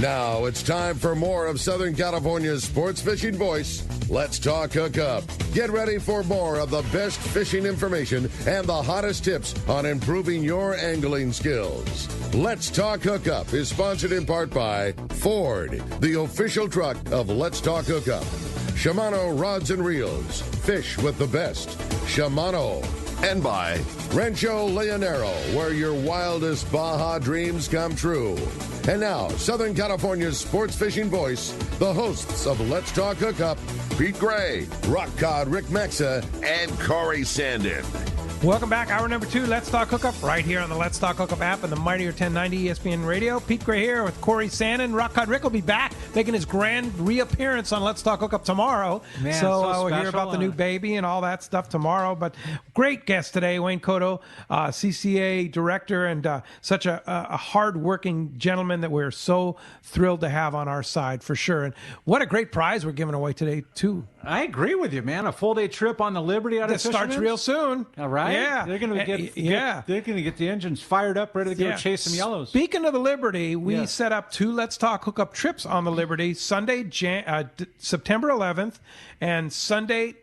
Now it's time for more of Southern California's sports fishing voice. Let's talk Hookup. Get ready for more of the best fishing information and the hottest tips on improving your angling skills. Let's Talk Hookup is sponsored in part by Ford, the official truck of Let's Talk Hookup. Shimano Rods and Reels. Fish with the best. Shimano. And by Rancho Leonero, where your wildest Baja dreams come true. And now, Southern California's sports fishing voice, the hosts of Let's Talk Hookup, Pete Gray, Rock Cod Rick Maxa, and Corey Sandin. Welcome back. Hour number 2, Let's Talk Hookup, right here on the Let's Talk Hookup app and the Mightier 1090 ESPN Radio. Pete Gray here with Corey Sandin. Rock Cod Rick will be back, making his grand reappearance on Let's Talk Hookup tomorrow. Man, so we'll hear about the new baby and all that stuff tomorrow. But great guest today, Wayne Kotow, CCA director, and such a hard-working gentleman that we're so thrilled to have on our side for sure. And what a great prize we're giving away today, too. I agree with you, man. A full-day trip on the Liberty out of That starts real soon. All right. Yeah. They're going to get the engines fired up, ready to go chase some yellows. Speaking of the Liberty, we set up 2 Let's Talk Hookup trips on the Liberty, Sunday, September 11th, and Sunday,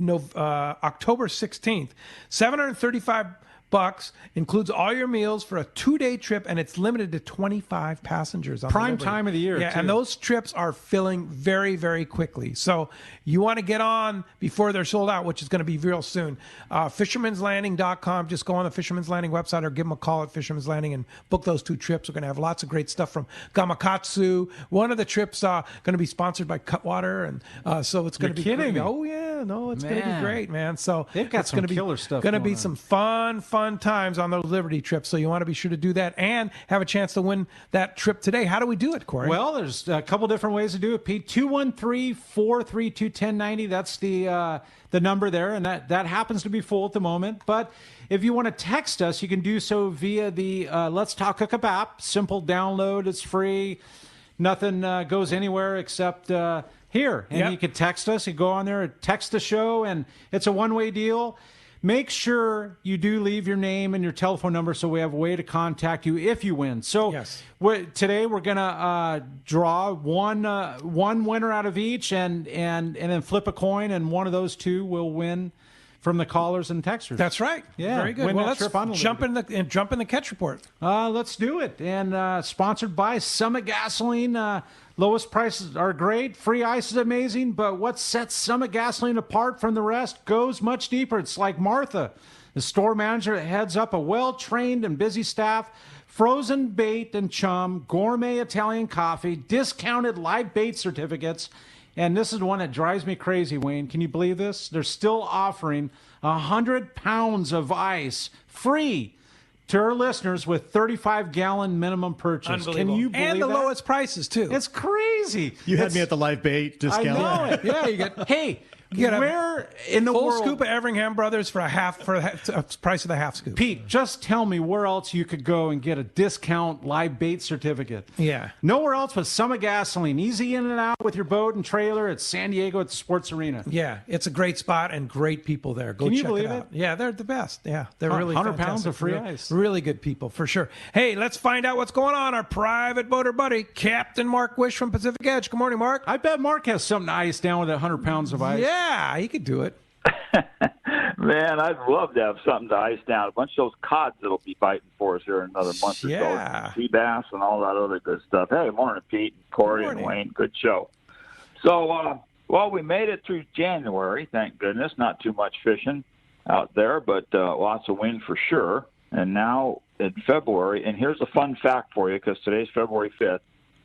October 16th. $735 includes all your meals for a 2-day trip, and it's limited to 25 passengers on prime the time of the year. Yeah, too. and those trips are filling very, very quickly. So you want to get on before they're sold out, which is going to be real soon. Fisherman's Landing.com. Just go on the Fisherman's Landing website or give them a call at Fisherman's Landing and book those 2 trips. We're going to have lots of great stuff from Gamakatsu. One of the trips going to be sponsored by Cutwater, and so it's going to be kidding me. Oh yeah, no, it's going to be great, man. So they've got some killer stuff. Going to be some fun times on those Liberty trips. So you want to be sure to do that and have a chance to win that trip today. How do we do it, Corey? Well, there's a couple different ways to do it, Pete. 213-432-1090. That's the number there, and that happens to be full at the moment. But if you want to text us, you can do so via the Let's Talk Hookup app. Simple download. It's free. Nothing goes anywhere except here. And you can text us. You go on there, text the show, and it's a one-way deal. Make sure you do leave your name and your telephone number so we have a way to contact you if you win. So today we're going to draw one winner out of each and then flip a coin, and one of those 2 will win from the callers and texters. That's right. Yeah, very good. Well, let's jump in the catch report. Let's do it. And sponsored by Summit Gasoline. Lowest prices are great. Free ice is amazing. But what sets Summit Gasoline apart from the rest goes much deeper. It's like Martha, the store manager that heads up a well-trained and busy staff, frozen bait and chum, gourmet Italian coffee, discounted live bait certificates. And this is one that drives me crazy, Wayne. Can you believe this? They're still offering 100 pounds of ice free to our listeners with 35-gallon minimum purchase. Unbelievable. Can you believe and the that? lowest prices, too. It's crazy. You had me at the live bait discount. I know it. Yeah, you get... Hey, where in the full world? Scoop of Everingham Brothers for the price of the half scoop. Pete, just tell me where else you could go and get a discount live bait certificate. Yeah. Nowhere else but Summit Gasoline. Easy in and out with your boat and trailer at San Diego at the Sports Arena. Yeah, it's a great spot and great people there. Go Can you check believe it out. it? Yeah, they're the best. Yeah, they're really 100 fantastic. pounds of free ice. Really good people, for sure. Hey, let's find out what's going on. Our private boater buddy, Captain Mark Wish from Pacific Edge. Good morning, Mark. I bet Mark has something to ice down with 100 pounds of ice. Yeah, he could do it. Man, I'd love to have something to ice down. A bunch of those cods that'll be biting for us here in another month or so. Sea bass and all that other good stuff. Hey, morning, Pete, Corey, and Wayne. Good show. So, we made it through January, thank goodness. Not too much fishing out there, but lots of wind for sure. And now in February, and here's a fun fact for you, because today's February 5th,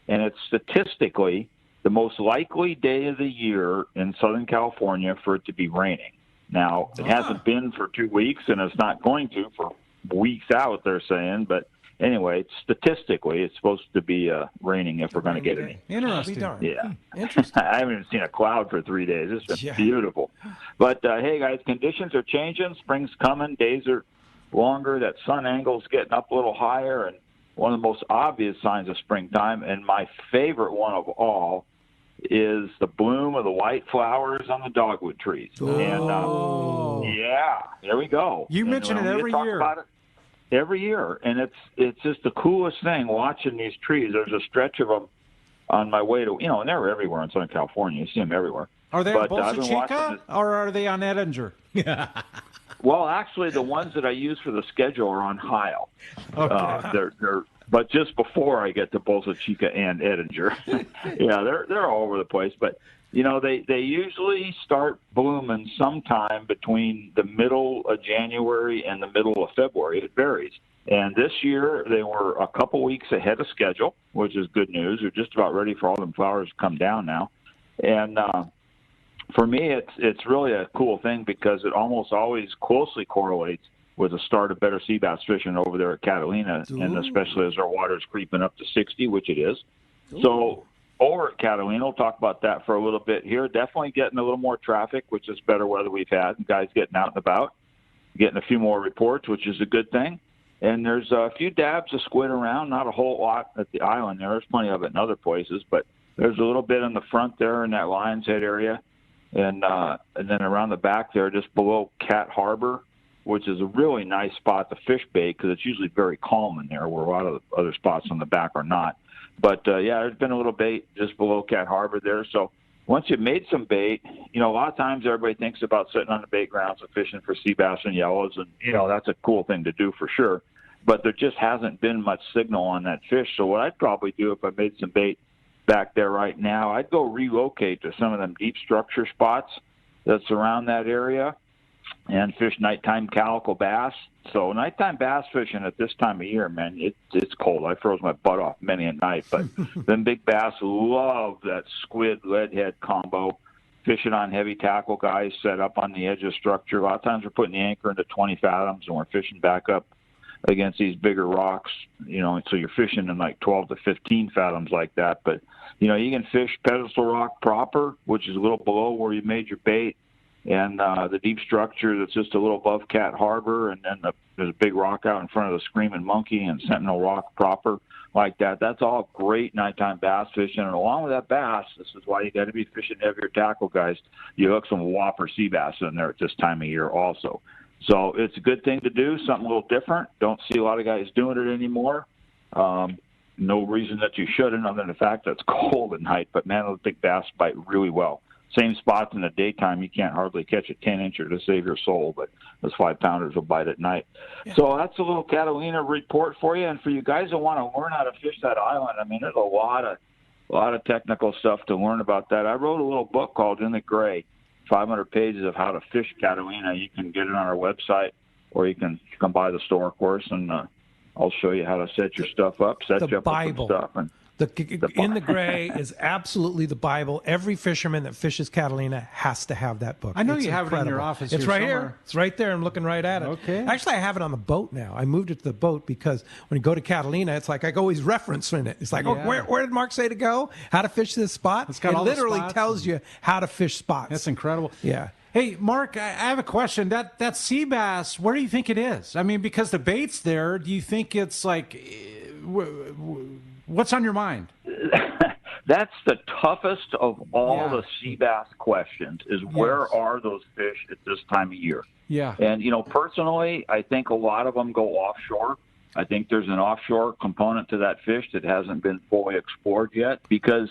and it's statistically the most likely day of the year in Southern California for it to be raining. Now, it hasn't been for 2 weeks, and it's not going to for weeks out, they're saying. But anyway, statistically, it's supposed to be raining if we're going to get any. Interesting. Yeah. Interesting. I haven't even seen a cloud for 3 days. It's been beautiful. But, hey, guys, conditions are changing. Spring's coming. Days are longer. That sun angle's getting up a little higher. And one of the most obvious signs of springtime, and my favorite one of all, is the bloom of the white flowers on the dogwood trees. Oh. And, there we go. You mention it every year. Every year, and it's just the coolest thing watching these trees. There's a stretch of them on my way to, and they're everywhere in Southern California. You see them everywhere. Are they on I've been watching Bolsa Chica or are they on Edinger? Well, actually, the ones that I use for the schedule are on Heil. Okay. But just before I get to Bolsa Chica and Edinger, they're all over the place. But they usually start blooming sometime between the middle of January and the middle of February. It varies. And this year they were a couple weeks ahead of schedule, which is good news. They're just about ready for all them flowers to come down now. And for me, it's really a cool thing because it almost always closely correlates with the start of better sea bass fishing over there at Catalina, and especially as our water's creeping up to 60, which it is. Ooh. So over at Catalina, we'll talk about that for a little bit here. Definitely getting a little more traffic, which is better weather we've had, and guys getting out and about, getting a few more reports, which is a good thing. And there's a few dabs of squid around, not a whole lot at the island there. There's plenty of it in other places, but there's a little bit in the front there in that Lion's Head area. And then around the back there, just below Cat Harbor, which is a really nice spot to fish bait because it's usually very calm in there where a lot of the other spots on the back are not. But, there's been a little bait just below Cat Harbor there. So once you've made some bait, a lot of times everybody thinks about sitting on the bait grounds and fishing for sea bass and yellows, and, that's a cool thing to do for sure. But there just hasn't been much signal on that fish. So what I'd probably do if I made some bait back there right now, I'd go relocate to some of them deep structure spots that's around that area and fish nighttime calico bass. So nighttime bass fishing at this time of year, man, it's cold. I froze my butt off many a night, but them big bass love that squid leadhead combo. Fishing on heavy tackle guys set up on the edge of the structure. A lot of times we're putting the anchor into 20 fathoms and we're fishing back up against these bigger rocks, so you're fishing in like 12 to 15 fathoms like that. But, you can fish pedestal rock proper, which is a little below where you made your bait, and the deep structure that's just a little above Cat Harbor, and then there's a big rock out in front of the Screaming Monkey and Sentinel Rock proper like that. That's all great nighttime bass fishing. And along with that bass, this is why you got to be fishing heavier tackle, guys. You hook some whopper sea bass in there at this time of year also. So it's a good thing to do, something a little different. Don't see a lot of guys doing it anymore. No reason that you shouldn't other than the fact that it's cold at night. But, man, those big bass bite really well. Same spots in the daytime, you can't hardly catch a 10-incher to save your soul, but those 5-pounders will bite at night. Yeah. So that's a little Catalina report for you. And for you guys that want to learn how to fish that island, there's a lot of technical stuff to learn about that. I wrote a little book called In the Gray, 500 pages of how to fish Catalina. You can get it on our website, or you can come by the store, of course, and I'll show you how to set your stuff up, set you up with some stuff. And In the Gray is absolutely the Bible. Every fisherman that fishes Catalina has to have that book. I know you have it in your office. It's right somewhere. here. It's right there. I'm looking right at it. Okay. Actually, I have it on the boat now. I moved it to the boat because when you go to Catalina, it's like I always reference in it. It's like, where did Mark say to go? How to fish this spot? It's got it all literally the spots tells you how to fish spots. That's incredible. Yeah. Hey, Mark, I have a question. That sea bass, where do you think it is? Because the bait's there. Do you think it's like, what's on your mind? That's the toughest of all the sea bass questions is where are those fish at this time of year? Yeah. And, personally, I think a lot of them go offshore. I think there's an offshore component to that fish that hasn't been fully explored yet because,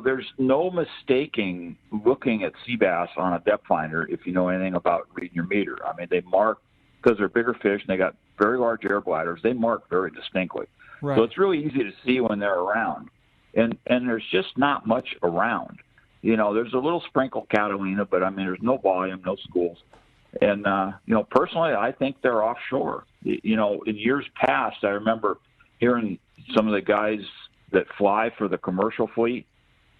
there's no mistaking looking at sea bass on a depth finder if you know anything about reading your meter. They mark, because they're bigger fish and they got very large air bladders, they mark very distinctly. Right. So it's really easy to see when they're around. And there's just not much around. There's a little sprinkle Catalina, but, there's no volume, no schools. And, personally, I think they're offshore. In years past, I remember hearing some of the guys that fly for the commercial fleet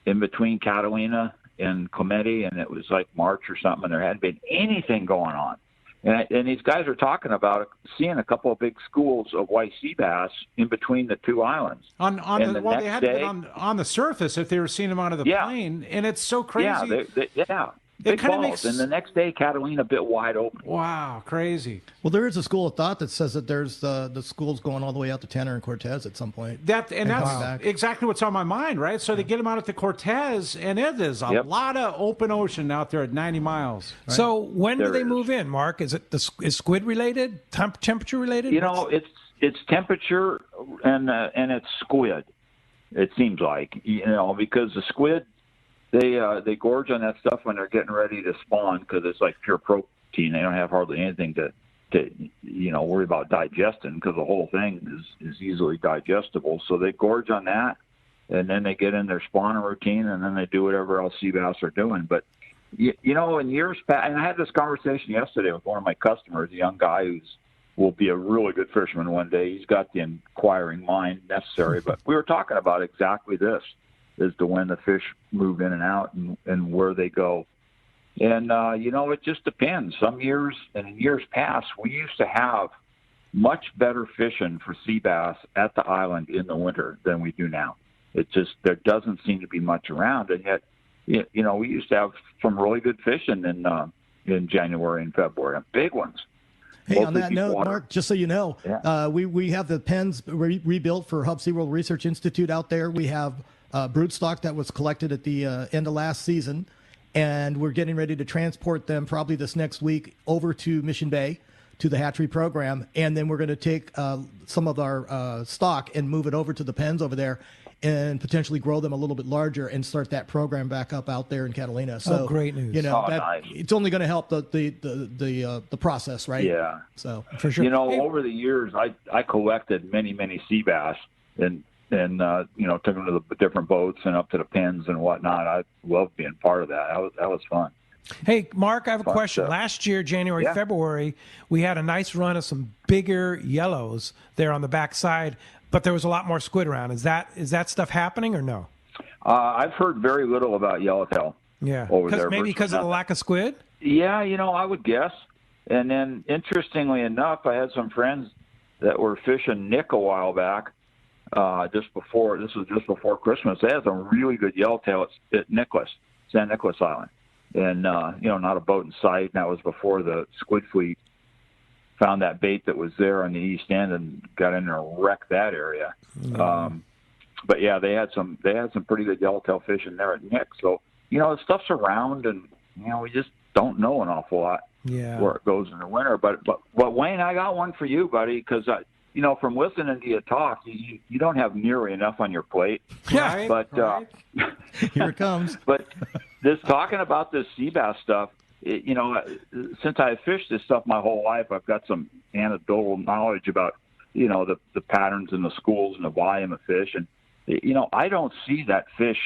in between Catalina and Clemente, and it was like March or something, and there hadn't been anything going on. And these guys are talking about seeing a couple of big schools of white sea bass in between the two islands. They had been on the surface if they were seeing them out of the plane, and it's so crazy. Yeah. Big balls. And the next day, Catalina bit wide open. Wow, crazy. Well, there is a school of thought that says that there's the schools going all the way out to Tanner and Cortez at some point. That's exactly what's on my mind, right? So they get them out at the Cortez, and it is a lot of open ocean out there at 90 miles. Right? So when do they move in, Mark? Is it is squid related, temperature related? It's temperature and it's squid. It seems like, because the squid, they gorge on that stuff when they're getting ready to spawn because it's like pure protein. They don't have hardly anything to worry about digesting because the whole thing is easily digestible. So they gorge on that, and then they get in their spawning routine, and then they do whatever else sea bass are doing. But in years past, and I had this conversation yesterday with one of my customers, a young guy will be a really good fisherman one day. He's got the inquiring mind necessary. But we were talking about exactly this, as to when the fish move in and out and where they go. And, it just depends. Some years, and in years past, we used to have much better fishing for sea bass at the island in the winter than we do now. There doesn't seem to be much around. And yet, we used to have some really good fishing in January and February, and big ones. Hey, on that note, Mark, just so you know, we have the pens rebuilt for Hub SeaWorld Research Institute out there. We have broodstock that was collected at the end of last season, and we're getting ready to transport them probably this next week over to Mission Bay to the hatchery program, and then we're going to take some of our stock and move it over to the pens over there and potentially grow them a little bit larger and start that program back up out there in Catalina. So great news. Nice. It's only going to help the process, right? Yeah. So for sure. Over the years, I collected many sea bass and took them to the different boats and up to the pens and whatnot. I loved being part of that. That was fun. Hey, Mark, I have a question. Stuff. Last year, January, February, we had a nice run of some bigger yellows there on the backside, but there was a lot more squid around. Is that stuff happening or no? I've heard very little about yellowtail. Yeah, over there. Maybe because of the lack of squid? Yeah, I would guess. And then, interestingly enough, I had some friends that were fishing Nick a while back. This was just before Christmas. They had some really good yellowtail at San Nicolas Island. And, not a boat in sight. And that was before the squid fleet found that bait that was there on the east end and got in there and wrecked that area. Mm-hmm. But yeah, they had some pretty good yellowtail fishing there at Nick. So, the stuff's around, and, we just don't know an awful lot where it goes in the winter. But Wayne, I got one for you, buddy, because from listening to you talk, you don't have nearly enough on your plate. Right, but here it comes. But talking about this sea bass stuff, since I've fished this stuff my whole life, I've got some anecdotal knowledge about the patterns in the schools and the volume of fish, and I don't see that fish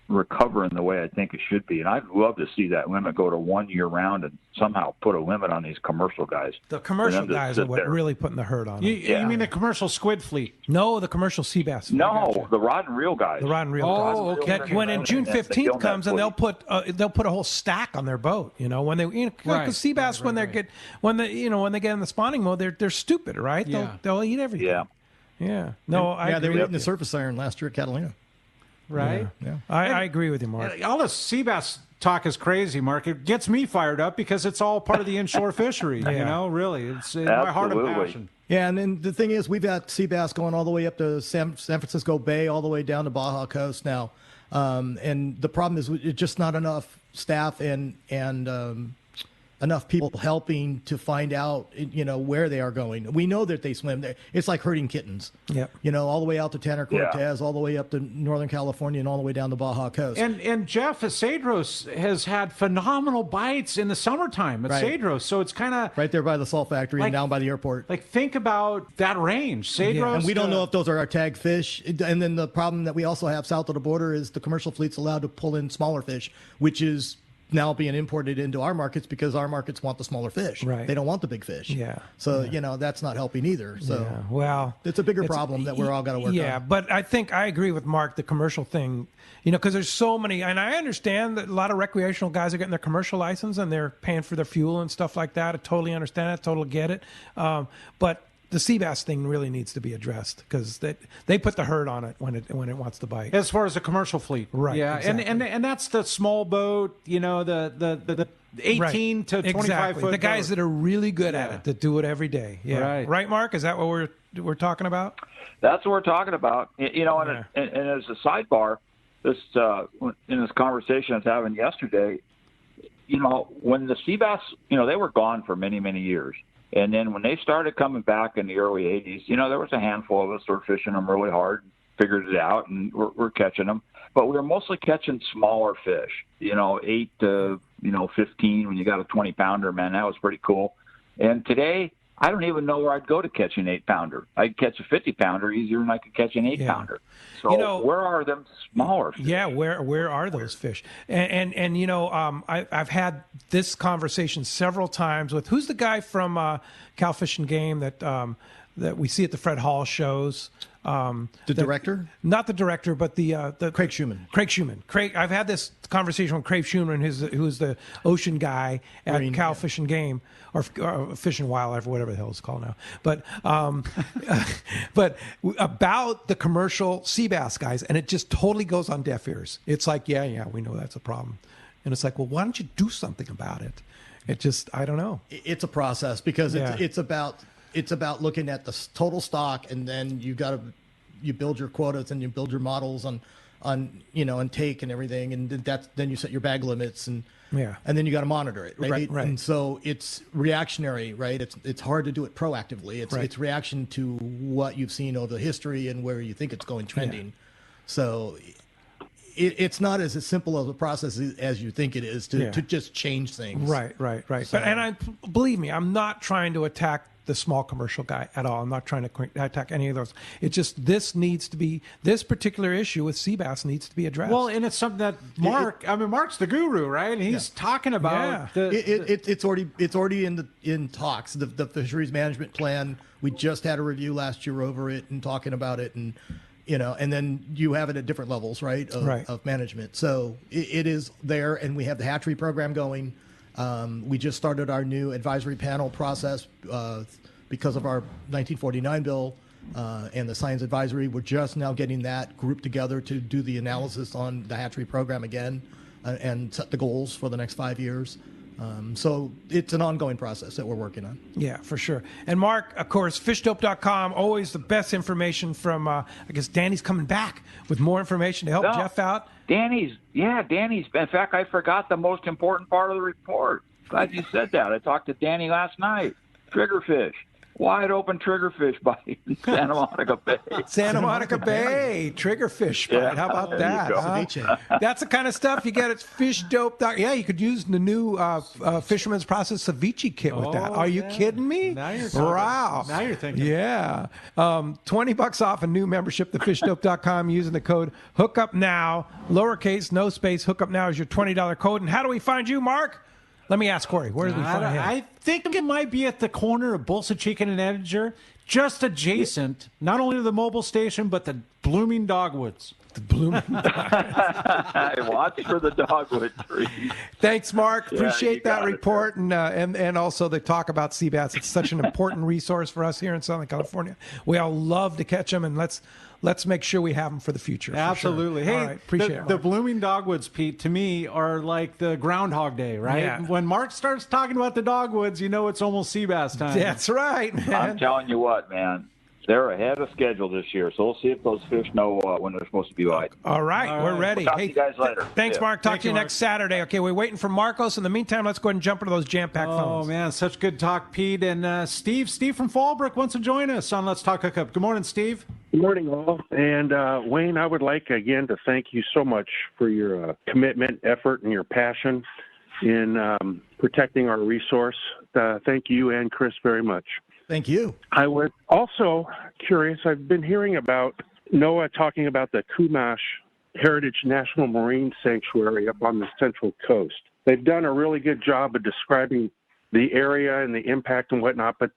recovering the way I think it should be. And I'd love to see that limit go to 1 year round and somehow put a limit on these commercial guys. The commercial guys are what really putting the hurt on them. You mean the commercial squid fleet? No, the commercial sea bass fleet. No, the rod and reel guys. The rod and reel guys. Okay. That when in June 15th comes and they'll put a whole stack on their boat. When they because sea bass when they get in the spawning mode, they're stupid, right? They'll eat everything. Yeah. No, they were eating the surface iron last year at Catalina. Right? Yeah. I agree with you, Mark. All this sea bass talk is crazy, Mark. It gets me fired up because it's all part of the inshore fishery, really. It's in my heart and passion. Yeah, and then the thing is, we've got sea bass going all the way up to San Francisco Bay, all the way down to Baja Coast now. And the problem is it's just not enough staff and enough people helping to find out, where they are going. We know that they swim there. It's like herding kittens. Yep. All the way out to Tanner Cortez, all the way up to Northern California, and all the way down the Baja Coast. And Jeff Cedros has had phenomenal bites in the summertime at Cedros, so it's kind of right there by the salt factory and down by the airport. Like, think about that range, Cedros. And we don't know if those are our tag fish. And then the problem that we also have south of the border is the commercial fleet's allowed to pull in smaller fish, which is now being imported into our markets because our markets want the smaller fish. Right. They don't want the big fish. Yeah. So, that's not helping either. So, it's a bigger problem that we're all got to work on. Yeah, but I think I agree with Mark, the commercial thing, because there's so many, and I understand that a lot of recreational guys are getting their commercial license and they're paying for their fuel and stuff like that. I totally understand it, totally get it. But the sea bass thing really needs to be addressed because they put the hurt on it when it wants to bite. As far as the commercial fleet, right? Yeah, exactly. and that's the small boat, the 18 to 25 foot. The guys that are really good at it, that do it every day. Yeah, right, Mark. Is that what we're talking about? That's what we're talking about. And as a sidebar, in this conversation I was having yesterday, when the sea bass, they were gone for many, many years. And then when they started coming back in the early 80s, there was a handful of us that were fishing them really hard. figured it out, and we're catching them. But we're mostly catching smaller fish, 8 to 15. When you got a 20-pounder, man, that was pretty cool. And today, I don't even know where I'd go to catch an 8-pounder. I'd catch a 50-pounder easier than I could catch an 8-pounder. So where are them smaller fish? Yeah, where are those fish? And I've had this conversation several times with who's the guy from Cal Fish and Game that we see at the Fred Hall shows. Director? Not the director, but the Craig Schumann. Craig Schumann. I've had this conversation with Craig Schumann, who's the ocean guy at Cal Fish and Game, or Fish and Wildlife, or whatever the hell it's called now. But but about the commercial sea bass guys, and it just totally goes on deaf ears. It's like, yeah, we know that's a problem, and it's like, well, why don't you do something about it? It just, I don't know. It's a process because it's about looking at the total stock, and then you build your quotas and you build your models on and take and everything, and then you set your bag limits, and then you got to monitor it, right? And so it's reactionary, right? It's hard to do it proactively. It's reaction to what you've seen over the history and where you think it's going trending. So it's not as simple of a process as you think it is to just change things. Right. So, and believe me, I'm not trying to attack the small commercial guy at all. I'm not trying to attack any of those. It's just this particular issue with sea bass needs to be addressed. Well, and it's something that Mark's the guru, right? And he's talking about it's already in talks. The fisheries management plan, we just had a review last year over it and talking about it, and and then you have it at different levels, right, of management. So it is there, and we have the hatchery program going. We just started our new advisory panel process because of our 1949 bill and the science advisory. We're just now getting that group together to do the analysis on the hatchery program again and set the goals for the next 5 years. So it's an ongoing process that we're working on. Yeah, for sure. And Mark, of course, fishdope.com, always the best information from, I guess Danny's coming back with more information to help Jeff out. Danny's. In fact, I forgot the most important part of the report. Glad you said that. I talked to Danny last night. Triggerfish. Wide open triggerfish bite in Santa Monica Bay. Santa Monica Bay, triggerfish bite. Yeah, how about that? Huh? That's the kind of stuff you get at fishdope. Yeah, you could use the new Fisherman's Process ceviche kit with that. Are you kidding me? Now you're talking. Wow. Now you're thinking. Yeah. $20 off a new membership to fishdope.com using the code Hookup Now, lowercase, no space. Hookup Now is your $20 code. And how do we find you, Mark? Let me ask Corey. Where do we find him? I think it might be at the corner of Bolsa Chicken and Edinger, just adjacent, not only to the mobile station, but the blooming dogwoods. The blooming Watch for the dogwood tree. Thanks, Mark. Appreciate that report and also the talk about sea bass. It's such an important resource for us here in Southern California. We all love to catch them, and let's make sure we have them for the future. Absolutely. Sure. Hey, all right, appreciate it. The blooming dogwoods, Pete, to me are like the Groundhog Day, right? Yeah. When Mark starts talking about the dogwoods, you know it's almost sea bass time. That's right, man. I'm telling you what, man. They're ahead of schedule this year, so we'll see if those fish know when they're supposed to be biting. All right, we're ready. We'll talk to you guys later. Thanks, Mark. Talk to you next Saturday. Okay, we're waiting for Marcos. In the meantime, let's go ahead and jump into those jam-packed phones. Oh, man, such good talk, Pete. And Steve from Fallbrook wants to join us on Let's Talk Hookup. Good morning, Steve. Good morning, all. And Wayne, I would like, again, to thank you so much for your commitment, effort, and your passion in protecting our resource. Thank you and Chris very much. Thank you. I was also curious. I've been hearing about NOAA talking about the Kumash Heritage National Marine Sanctuary up on the Central Coast. They've done a really good job of describing the area and the impact and whatnot, but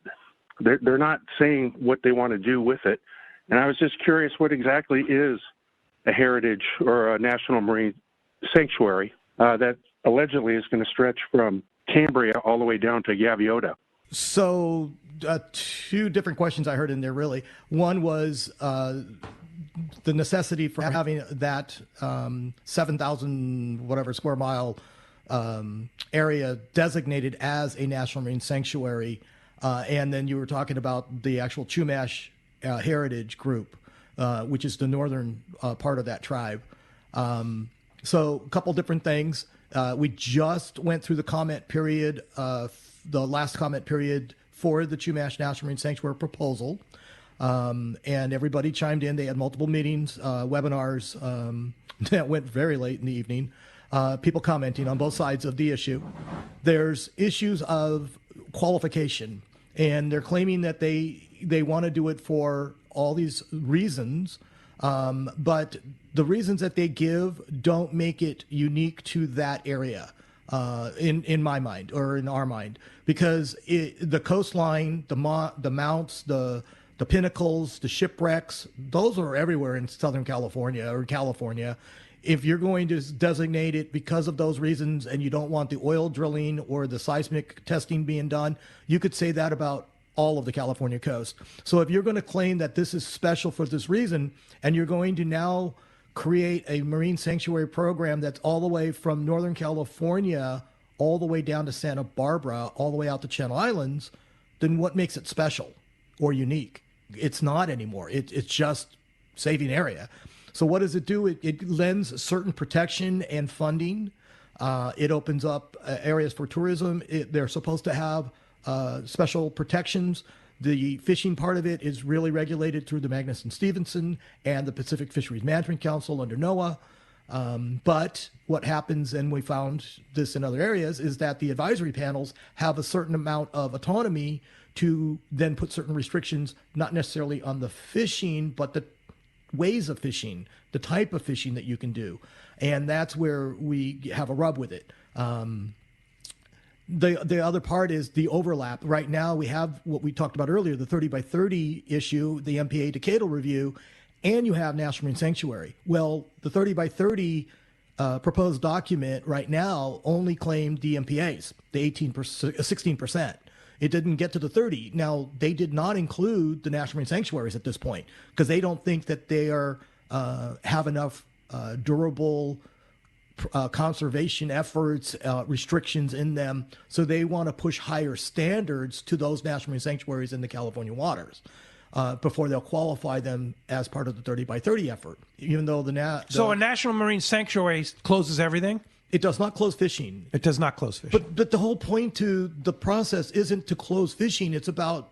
they're not saying what they want to do with it. And I was just curious, what exactly is a heritage or a national marine sanctuary that allegedly is going to stretch from Cambria all the way down to Gaviota? So two different questions I heard in there, really. One was the necessity for having that 7,000 whatever square mile area designated as a national marine sanctuary. And then you were talking about the actual Chumash heritage group, which is the northern part of that tribe. So a couple different things. We just went through the comment period, the last comment period for the Chumash National Marine Sanctuary proposal. And everybody chimed in. They had multiple meetings, webinars that went very late in the evening. People commenting on both sides of the issue. There's issues of qualification, and they're claiming that they want to do it for all these reasons, but the reasons that they give don't make it unique to that area, in my mind, or in our mind, because the coastline, the mounts, the pinnacles, the shipwrecks, those are everywhere in Southern California or California. If you're going to designate it because of those reasons and you don't want the oil drilling or the seismic testing being done, you could say that about all of the California coast. So if you're going to claim that this is special for this reason, and you're going to now create a marine sanctuary program that's all the way from Northern California all the way down to Santa Barbara, all the way out to Channel Islands, then what makes it special or unique? It's not anymore. It's just saving area. So what does it do? It lends certain protection and funding. It opens up areas for tourism. They're supposed to have special protections. The fishing part of it is really regulated through the Magnuson-Stevenson and the Pacific Fisheries Management Council under NOAA. But what happens, and we found this in other areas, is that the advisory panels have a certain amount of autonomy to then put certain restrictions, not necessarily on the fishing, but the ways of fishing, the type of fishing that you can do. And that's where we have a rub with it. The other part is the overlap. Right now, we have what we talked about earlier, the 30 by 30 issue, the MPA decadal review, and you have National Marine Sanctuary. Well, the 30 by 30 proposed document right now only claimed the MPAs, the 16%. It didn't get to the 30. Now, they did not include the National Marine Sanctuaries at this point because they don't think that they are have enough durable conservation efforts, restrictions in them. So they want to push higher standards to those national marine sanctuaries in the California waters before they'll qualify them as part of the 30 by 30 effort. Even though so a national marine sanctuary closes everything? It does not close fishing. It does not close fishing. But the whole point to the process isn't to close fishing. It's about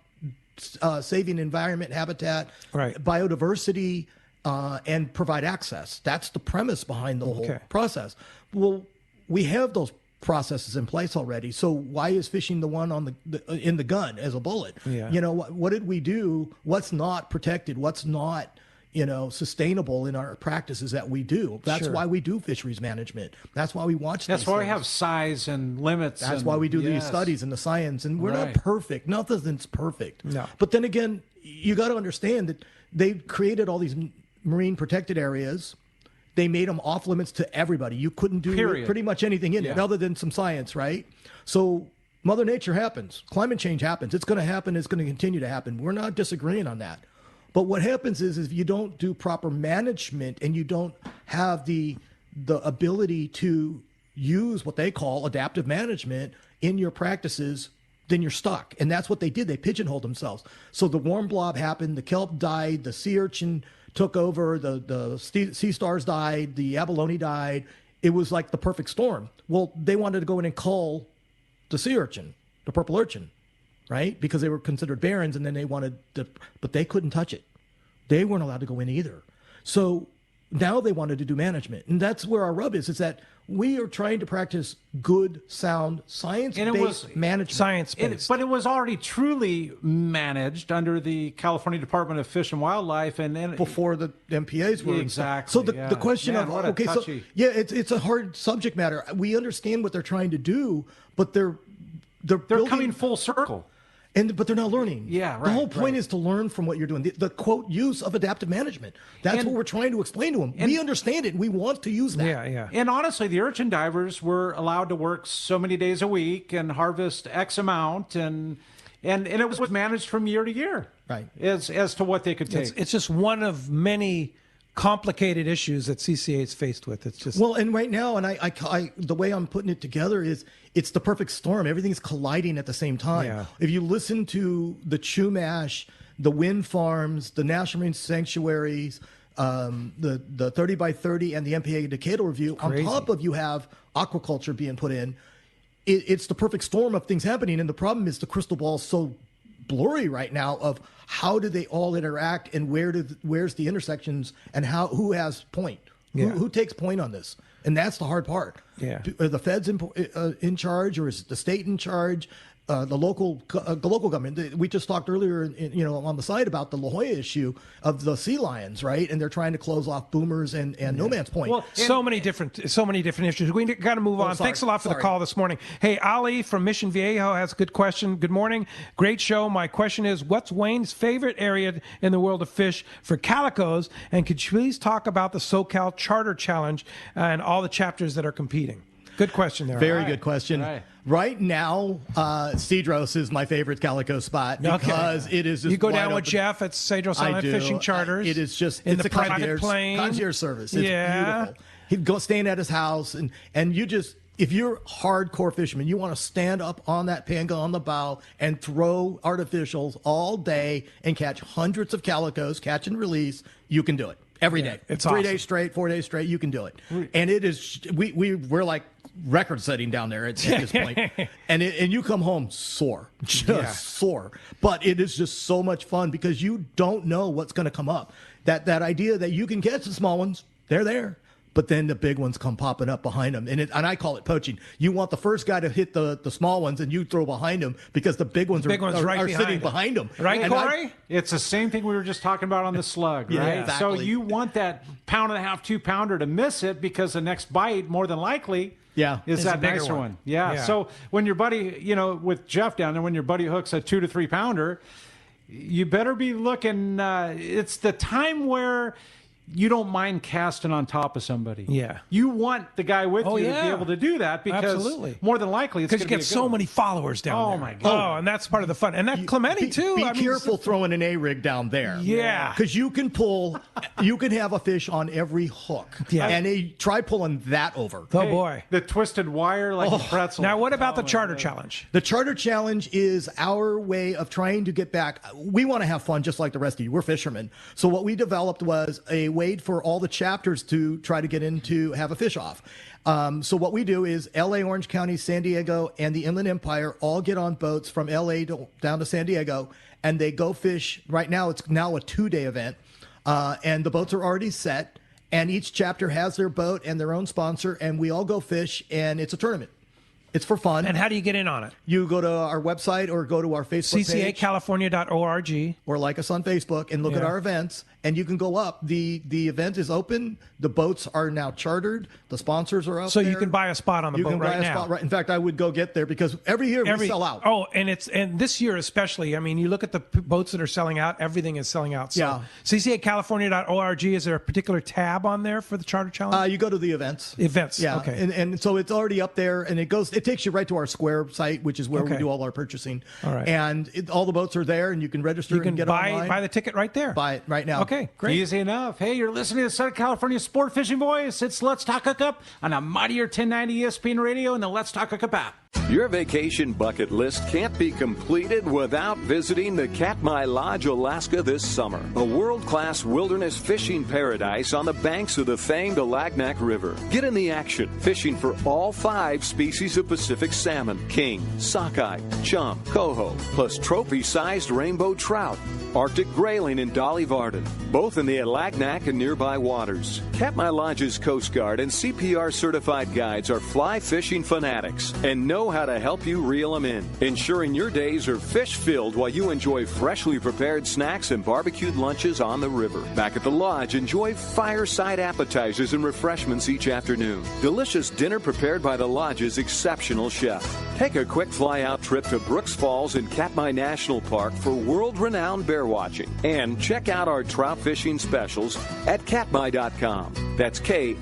saving environment, habitat, biodiversity, and provide access. That's the premise behind the whole process. Well, we have those processes in place already. So why is fishing the one on in the gun as a bullet? Yeah. You know, what did we do? What's not protected? What's not, sustainable in our practices that we do? That's why we do fisheries management. That's why we watch. That's why we have size and limits. That's why we do these studies and the science. And we're not perfect. Nothing's perfect. No. But then again, you got to understand that they've created all these marine protected areas. They made them off limits to everybody. You couldn't do pretty much anything in it other than some science, right? So Mother Nature happens. Climate change happens. It's going to happen. It's going to continue to happen. We're not disagreeing on that. But what happens is if you don't do proper management and you don't have the ability to use what they call adaptive management in your practices, then you're stuck. And that's what they did. They pigeonholed themselves. So the warm blob happened. The kelp died. The sea urchin took over. The sea stars died. The abalone died. It was like the perfect storm. Well, they wanted to go in and cull the sea urchin, the purple urchin, right? Because they were considered barrens, and then they wanted to, but they couldn't touch it. They weren't allowed to go in either. So now they wanted to do management. And that's where our rub is that we are trying to practice good, sound, science-based management. Science-based. But it was already truly managed under the California Department of Fish and Wildlife. and before the MPAs were. Exactly. So the question it's a hard subject matter. We understand what they're trying to do, but they're coming full circle. But they're not learning. Yeah, right. The whole point is to learn from what you're doing. The quote use of adaptive management. That's what we're trying to explain to them. We understand it. And we want to use that. Yeah. And honestly, the urchin divers were allowed to work so many days a week and harvest X amount, and it was managed from year to year, right? As to what they could take. It's just one of many complicated issues that CCA is faced with. It's just and right now, and I the way I'm putting it together is it's the perfect storm. Everything's colliding at the same time. Yeah. If you listen to the Kumash, the wind farms, the national marine sanctuaries, the 30 by 30 and the MPA decadal review, on top of you have aquaculture being put in. It's the perfect storm of things happening, and the problem is the crystal ball is so blurry right now of how do they all interact and where's the intersections and who has point, who takes point on this, and that's the hard part. Yeah, are the feds in charge, or is the state in charge? The local government. We just talked earlier, on the site about the La Jolla issue of the sea lions, right? And they're trying to close off boomers and No Man's Point. Well, so many different issues. We got to move on. Sorry. Thanks a lot for the call this morning. Hey, Ali from Mission Viejo has a good question. Good morning. Great show. My question is, what's Wayne's favorite area in the world to fish for calicos? And could you please talk about the SoCal Charter Challenge and all the chapters that are competing? Good question there. Very good question. Right now, Cedros is my favorite calico spot because it is just you go down with Jeff at Cedros Island Fishing Charters. It is just in it's the a private plane concierge service. It's beautiful. He'd go staying at his house, and you just, if you're hardcore fisherman, you want to stand up on that panga on the bow and throw artificials all day and catch hundreds of calicos, catch and release. You can do it every day. It's 3 awesome. days straight, 4 days straight. You can do it, and it is. We're like record setting down there at this point. and you come home sore, sore, but it is just so much fun because you don't know what's going to come up. That idea that you can catch the small ones, they're there, but then the big ones come popping up behind them, and I call it poaching. You want the first guy to hit the small ones, and you throw behind them because the big ones are sitting behind them. Right, Corey? It's the same thing we were just talking about on the slug, right? Exactly. So you want that 1.5-pound, 2-pounder to miss it because the next bite, more than likely, is that nicer one. Yeah. So when your buddy, with Jeff down there, when your buddy hooks a 2 to 3 pounder, you better be looking. It's the time where you don't mind casting on top of somebody. Yeah. You want the guy with you to be able to do that because more than likely it's going to be because you get so many followers down there. Oh, my God. Oh, and that's part of the fun. And that Clemente, too. Be careful throwing an A-rig down there. Yeah. Because you can have a fish on every hook. Yeah. And try pulling that over. Oh, boy. The twisted wire like a pretzel. Now, what about the Charter Challenge? The Charter Challenge is our way of trying to get back. We want to have fun just like the rest of you. We're fishermen. So what we developed was a way for all the chapters to try to get in to have a fish off. So what we do is L.A., Orange County, San Diego, and the Inland Empire all get on boats from L.A. down to San Diego, and they go fish. Right now, it's now a 2-day event, and the boats are already set, and each chapter has their boat and their own sponsor, and we all go fish, and it's a tournament. It's for fun. And how do you get in on it? You go to our website or go to our Facebook page. ccacalifornia.org. Or like us on Facebook and look at our events, and you can go up. The event is open. The boats are now chartered. The sponsors are up so there. you can buy a spot on the boat right now. Spot, right. In fact, I would go get there because every year we sell out. Oh, and this year especially. I mean, you look at the boats that are selling out. Everything is selling out. So ccacalifornia.org. Is there a particular tab on there for the Charter Challenge? You go to the events. Events. Yeah. Okay. And so it's already up there, and it takes you right to our Square site, which is where we do all our purchasing. All right. And all the boats are there, and you can register and get online. Buy the ticket right there. Buy it right now. Okay, great. Easy enough. Hey, you're listening to Southern California Sport Fishing Voice. It's Let's Talk Hookup on a mightier 1090 ESPN Radio and the Let's Talk Hookup app. Your vacation bucket list can't be completed without visiting the Katmai Lodge, Alaska this summer. A world-class wilderness fishing paradise on the banks of the famed Alagnak River. Get in the action, fishing for all 5 species of Pacific salmon, king, sockeye, chum, coho, plus trophy-sized rainbow trout, Arctic grayling and Dolly Varden, both in the Alagnak and nearby waters. Katmai Lodge's Coast Guard and CPR-certified guides are fly fishing fanatics and know how to help you reel them in, ensuring your days are fish-filled while you enjoy freshly prepared snacks and barbecued lunches on the river. Back at the lodge, enjoy fireside appetizers and refreshments each afternoon. Delicious dinner prepared by the lodge's exceptional chef. Take a quick fly-out trip to Brooks Falls in Katmai National Park for world-renowned bear watching. And check out our trout fishing specials at katmai.com. That's KATMAI.com.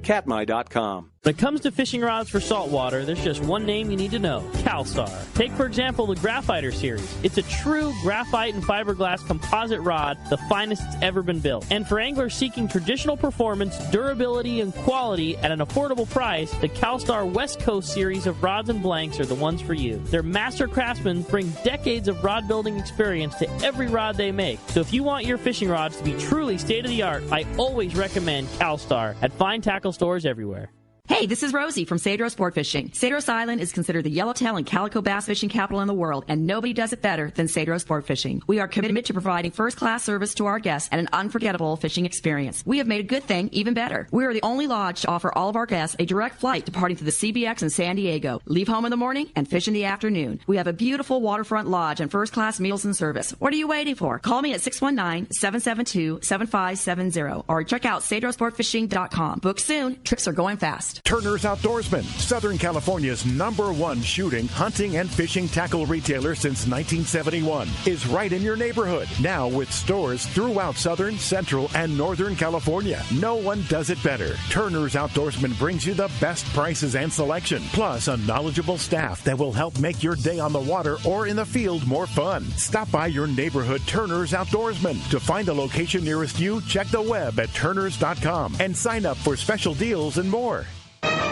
Katmai.com. When it comes to fishing rods for saltwater, there's just one name you need to know, CalStar. Take, for example, the Graphiter series. It's a true graphite and fiberglass composite rod, the finest it's ever been built. And for anglers seeking traditional performance, durability, and quality at an affordable price, the CalStar West Coast series of rods and blanks are the ones for you. Their master craftsmen bring decades of rod building experience to every rod they make. So if you want your fishing rods to be truly state-of-the-art, I always recommend CalStar at fine tackle stores everywhere. Hey, this is Rosie from Cedro Sport Fishing. Cedros Island is considered the yellowtail and calico bass fishing capital in the world, and nobody does it better than Cedro Sport Fishing. We are committed to providing first-class service to our guests and an unforgettable fishing experience. We have made a good thing even better. We are the only lodge to offer all of our guests a direct flight departing to the CBX in San Diego. Leave home in the morning and fish in the afternoon. We have a beautiful waterfront lodge and first-class meals and service. What are you waiting for? Call me at 619-772-7570 or check out cedrosportfishing.com. Book soon. Trips are going fast. Turner's Outdoorsman, Southern California's #1 shooting, hunting, and fishing tackle retailer since 1971, is right in your neighborhood. Now with stores throughout Southern, Central, and Northern California. No one does it better. Turner's Outdoorsman brings you the best prices and selection, plus a knowledgeable staff that will help make your day on the water or in the field more fun. Stop by your neighborhood Turner's Outdoorsman. To find a location nearest you, check the web at turners.com and sign up for special deals and more.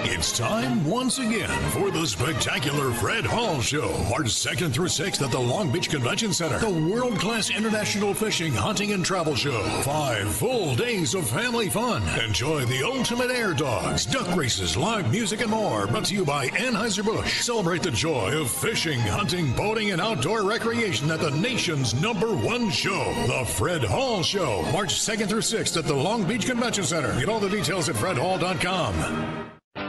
It's time once again for the spectacular Fred Hall Show, March 2nd through 6th at the Long Beach Convention Center. The world-class international fishing, hunting, and travel show. 5 full days of family fun. Enjoy the ultimate air dogs, duck races, live music, and more. Brought to you by Anheuser-Busch. Celebrate the joy of fishing, hunting, boating, and outdoor recreation at the nation's #1 show. The Fred Hall Show, March 2nd through 6th at the Long Beach Convention Center. Get all the details at fredhall.com.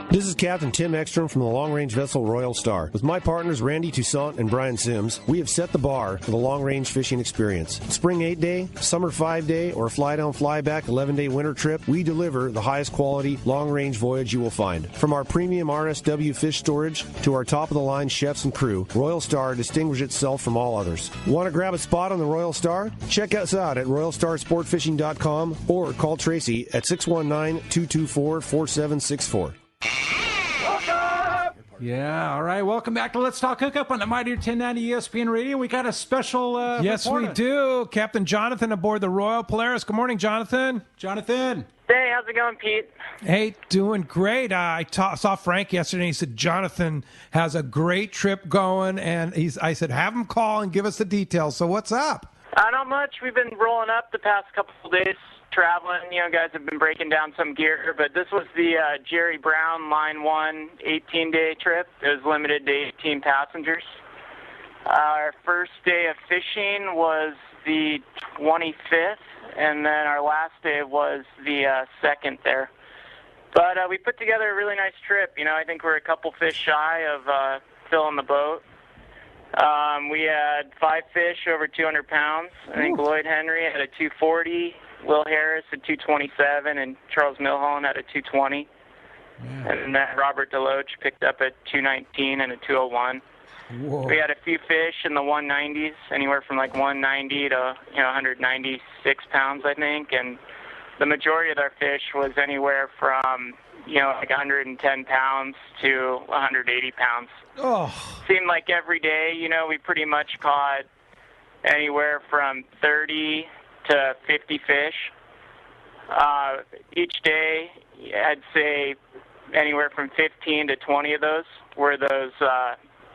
This is Captain Tim Ekstrom from the long-range vessel Royal Star. With my partners Randy Toussaint and Brian Sims, we have set the bar for the long-range fishing experience. Spring 8-day, summer 5-day, or fly-down, fly-back 11-day winter trip, we deliver the highest quality long-range voyage you will find. From our premium RSW fish storage to our top-of-the-line chefs and crew, Royal Star distinguishes itself from all others. Want to grab a spot on the Royal Star? Check us out at royalstarsportfishing.com or call Tracy at 619-224-4764. Yeah, all right. Welcome back to Let's Talk Hookup on the Mighty 1090 ESPN Radio. We got a special yes, reporter. We do. Captain Jonathan aboard the Royal Polaris. Good morning, Jonathan. Jonathan. Hey, how's it going, Pete? Hey, doing great. I saw Frank yesterday. He said Jonathan has a great trip going, and I said, have him call and give us the details. So what's up? Not much. We've been rolling up the past couple of days. Traveling, guys have been breaking down some gear, but this was the Jerry Brown Line 1 18-day trip. It was limited to 18 passengers. Our first day of fishing was the 25th, and then our last day was the 2nd there. But we put together a really nice trip. I think we're a couple fish shy of filling the boat. We had 5 fish over 200 pounds. I think Lloyd Henry had a 240. Will Harris at 227, and Charles Milholland at a 220. Yeah. And then Robert Deloach picked up at 219 and a 201. Whoa. We had a few fish in the 190s, anywhere from like 190 to 196 pounds, I think. And the majority of our fish was anywhere from like 110 pounds to 180 pounds. Oh. Seemed like every day, we pretty much caught anywhere from 30 to 50 fish. Each day, I'd say anywhere from 15 to 20 of those were those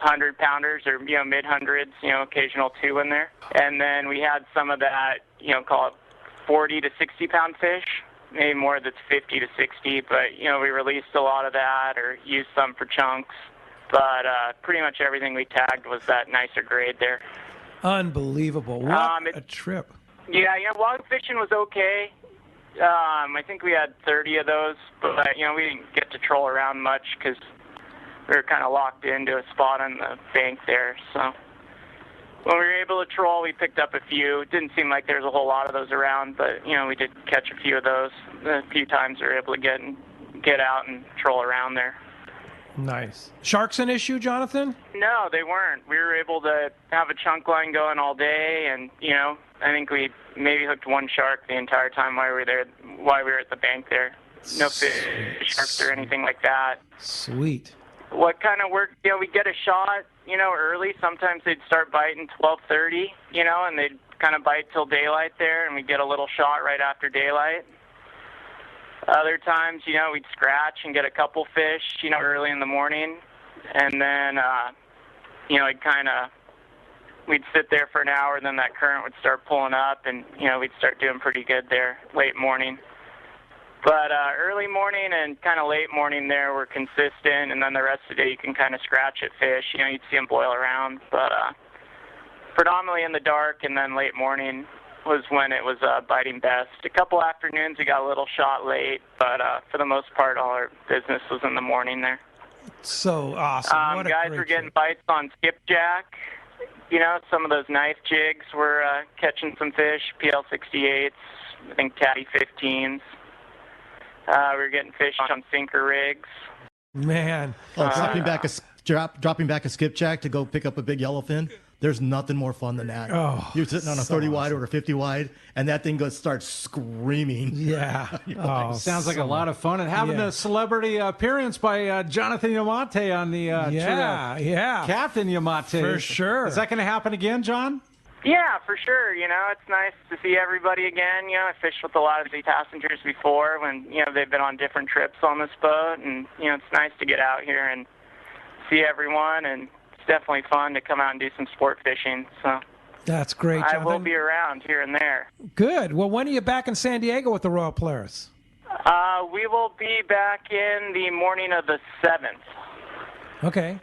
100-pounders or mid-hundreds, occasional 2 in there. And then we had some of that, call it 40 to 60-pound fish, maybe more that's 50 to 60. But, we released a lot of that or used some for chunks. But pretty much everything we tagged was that nicer grade there. Unbelievable. What a trip. Yeah, log fishing was okay. I think we had 30 of those, but, we didn't get to troll around much because we were kind of locked into a spot on the bank there. So when we were able to troll, we picked up a few. It didn't seem like there was a whole lot of those around, but, we did catch a few of those. A few times we were able to get out and troll around there. Nice. Sharks an issue, Jonathan? No, they weren't. We were able to have a chunk line going all day, and, I think we maybe hooked one shark the entire time while we were at the bank there. No fish, sharks or anything like that. Sweet. What kind of work? We get a shot, early. Sometimes they'd start biting 12:30, and they'd kind of bite till daylight there, and we'd get a little shot right after daylight. Other times, we'd scratch and get a couple fish, early in the morning, and then, we'd sit there for an hour, and then that current would start pulling up, and, we'd start doing pretty good there late morning. But early morning and kind of late morning there were consistent, and then the rest of the day you can kind of scratch at fish. You know, you'd see them boil around, but predominantly in the dark, and then late morning was when it was biting best. A couple afternoons we got a little shot late, but for the most part all our business was in the morning there. So awesome. What a guys great were getting trip. bites on skipjack. You know, some of those knife jigs were catching some fish, PL68s, I think Caddy 15s. We were getting fish on sinker rigs. Man. Dropping back a skipjack to go pick up a big yellowfin. There's nothing more fun than that. Oh, you're sitting on a 30 wide or a 50 wide, and that thing starts screaming. Yeah. Sounds like a lot of fun. And having a celebrity appearance by Jonathan Yamate on the trip. Captain Yamate. For sure. Is that going to happen again, John? Yeah, for sure. You know, it's nice to see everybody again. You know, I fished with a lot of the passengers before when, you know, they've been on different trips on this boat. And, you know, it's nice to get out here and see everyone. And it's definitely fun to come out and do some sport fishing. So that's great, Jonathan. I will be around here and there. Good. Well, when are you back in San Diego with the Royal Polaris? We will be back in the morning of the 7th. Okay.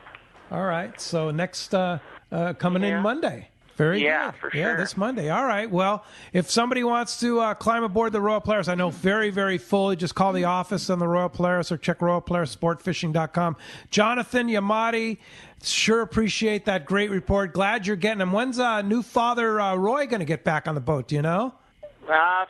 All right. So next coming in Monday. Very good. For sure. Yeah, this Monday. All right. Well, if somebody wants to climb aboard the Royal Polaris, I know very, very full. You just call the office on the Royal Polaris or check RoyalPolarisSportFishing.com. Jonathan Yamate, sure appreciate that great report. Glad you're getting them. When's new father Roy going to get back on the boat? Do you know?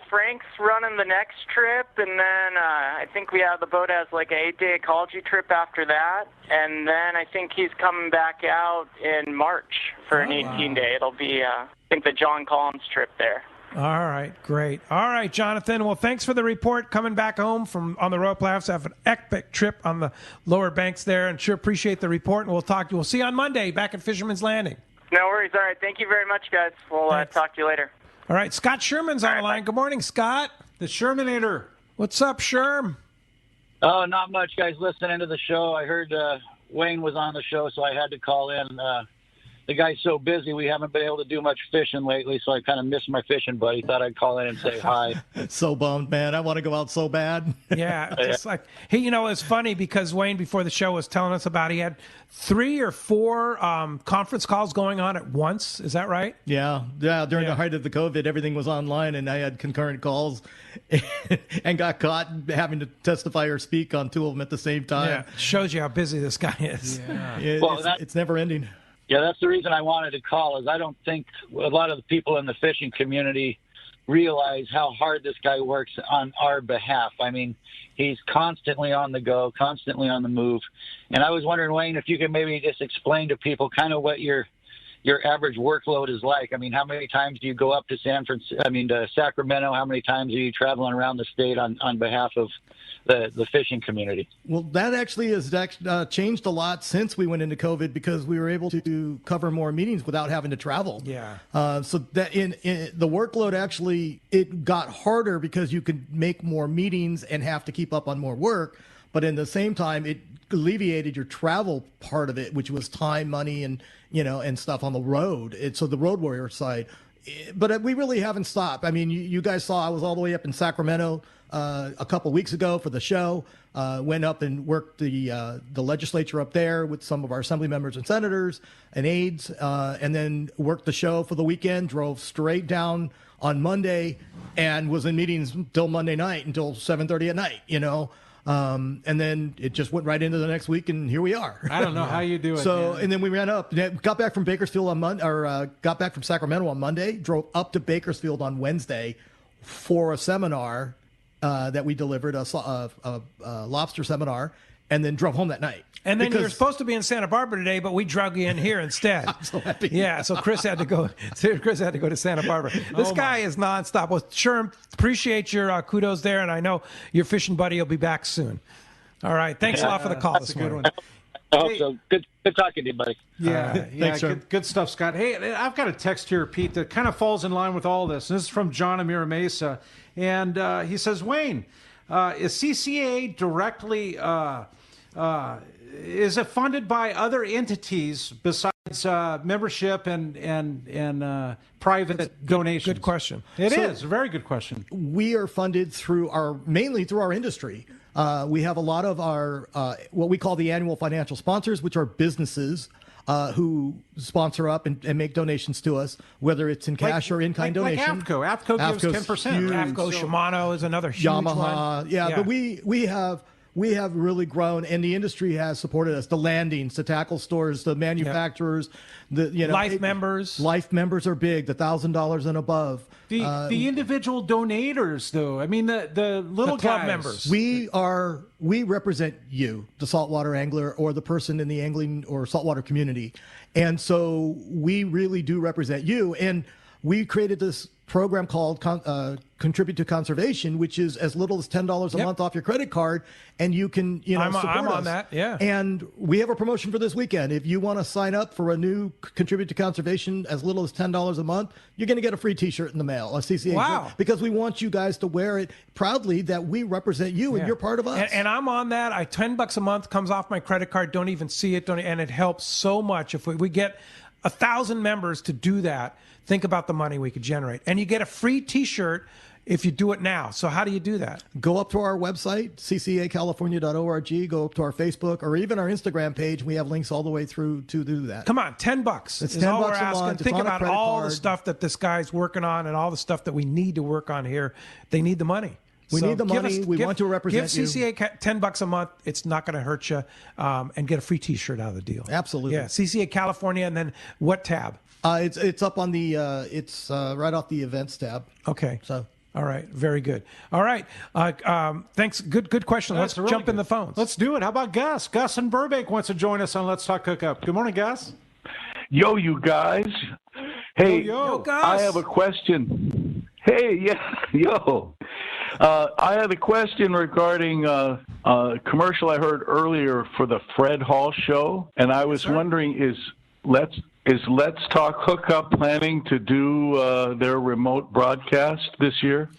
Frank's running the next trip, and then I think the boat has like an 8-day ecology trip after that, and then I think he's coming back out in March for an 18-day. It'll be, I think, the John Collins trip there. All right, great. All right, Jonathan. Well, thanks for the report. Coming back home on the Royal Polaris, have an epic trip on the lower banks there, and sure appreciate the report. And we'll see you on Monday back at Fisherman's Landing. No worries. All right, thank you very much, guys. We'll talk to you later. All right, Scott Sherman's on the line. Good morning, Scott. The Shermanator. What's up, Sherm? Oh, not much, guys. Listening to the show, I heard Wayne was on the show, so I had to call in. The guy's so busy, we haven't been able to do much fishing lately, so I kind of missed my fishing buddy. Thought I'd call in and say hi. So bummed, man. I want to go out so bad. Yeah, just like it's funny because Wayne before the show was telling us about he had 3 or 4 conference calls going on at once. Is that right? Yeah. During the height of the COVID, everything was online, and I had concurrent calls, and got caught having to testify or speak on 2 of them at the same time. Yeah, shows you how busy this guy is. Yeah. It's never ending. Yeah, that's the reason I wanted to call. Is I don't think a lot of the people in the fishing community realize how hard this guy works on our behalf. I mean, he's constantly on the go, constantly on the move. And I was wondering, Wayne, if you could maybe just explain to people kind of what your average workload is like. I mean, how many times do you go up to to Sacramento? How many times are you traveling around the state on behalf of the fishing community? Well, that actually has changed a lot since we went into COVID because we were able to cover more meetings without having to travel. Yeah. So that in the workload actually, it got harder because you could make more meetings and have to keep up on more work. But in the same time, it alleviated your travel part of it, which was time, money, and stuff on the road. So the road warrior side. But we really haven't stopped. I mean, you guys saw I was all the way up in Sacramento a couple weeks ago for the show. Went up and worked the legislature up there with some of our assembly members and senators and aides, and then worked the show for the weekend. Drove straight down on Monday and was in meetings till Monday night until 7:30 at night. And then it just went right into the next week, and here we are. I don't know how you do it. So, man. And then we ran up, got back from Bakersfield on Monday, got back from Sacramento on Monday, drove up to Bakersfield on Wednesday for a seminar that we delivered, a lobster seminar, and then drove home that night. And then you're supposed to be in Santa Barbara today, but we drug you in here instead. I'm so happy. Yeah, so Chris had to go. Chris had to go to Santa Barbara. This guy is nonstop. Well, sure, appreciate your kudos there, and I know your fishing buddy will be back soon. All right, thanks a lot for the call this morning. I hope so. Good talking to you, buddy. Yeah, Thanks, good stuff, Scott. Hey, I've got a text here, Pete, that kind of falls in line with all this. This is from John Amira Mesa, and he says, Wayne, is CCA directly is it funded by other entities besides membership and private donations? Good question. It is a very good question. We are funded mainly through our industry. We have a lot of our what we call the annual financial sponsors, which are businesses who sponsor up and make donations to us, whether it's in cash or in-kind donation. Like AFCO. AFCO gives 10%. AFCO, Shimano is another huge Yamaha. one. Yeah, but we have really grown, and the industry has supported us. The landings, the tackle stores, the manufacturers, Life members. Life members are big. The $1,000 and above. The individual donators, though. I mean, the little club guys. members. We represent you, the saltwater angler, or the person in the angling or saltwater community, and so we really do represent you. And we created this program called Contribute to Conservation, which is as little as $10 a month off your credit card, and you can support us. I'm on that, yeah. And we have a promotion for this weekend. If you want to sign up for a new Contribute to Conservation as little as $10 a month, you're going to get a free T-shirt in the mail, a CCA shirt, because we want you guys to wear it proudly that we represent you and you're part of us. And I'm on that. $10 a month comes off my credit card. Don't even see it. And it helps so much if we get 1,000 members to do that. Think about the money we could generate. And you get a free T-shirt if you do it now. So how do you do that? Go up to our website, ccacalifornia.org, go up to our Facebook or even our Instagram page. We have links all the way through to do that. Come on, $10 It's is $10 all we're a asking. month. Think It's on a about credit all the card. stuff that this guy's working on and all the stuff that we need to work on here. They need the money. We need the money. We want to represent you. Give CCA $10 a month. It's not going to hurt you. And get a free T-shirt out of the deal. Absolutely. Yeah, CCA California, and then what tab? It's up on the it's right off the events tab. Okay. So. All right. Very good. All right. Thanks. Good question. Let's really jump in good. the phones. Let's do it. How about Gus? Gus in Burbank wants to join us on Let's Talk Hookup. Good morning, Gus. Yo, you guys. Hey, Yo, Gus. I have a question. Hey, yeah, yo. I had a question regarding a commercial I heard earlier for the Fred Hall show, and I was wondering, is Let's Talk Hookup planning to do their remote broadcast this year?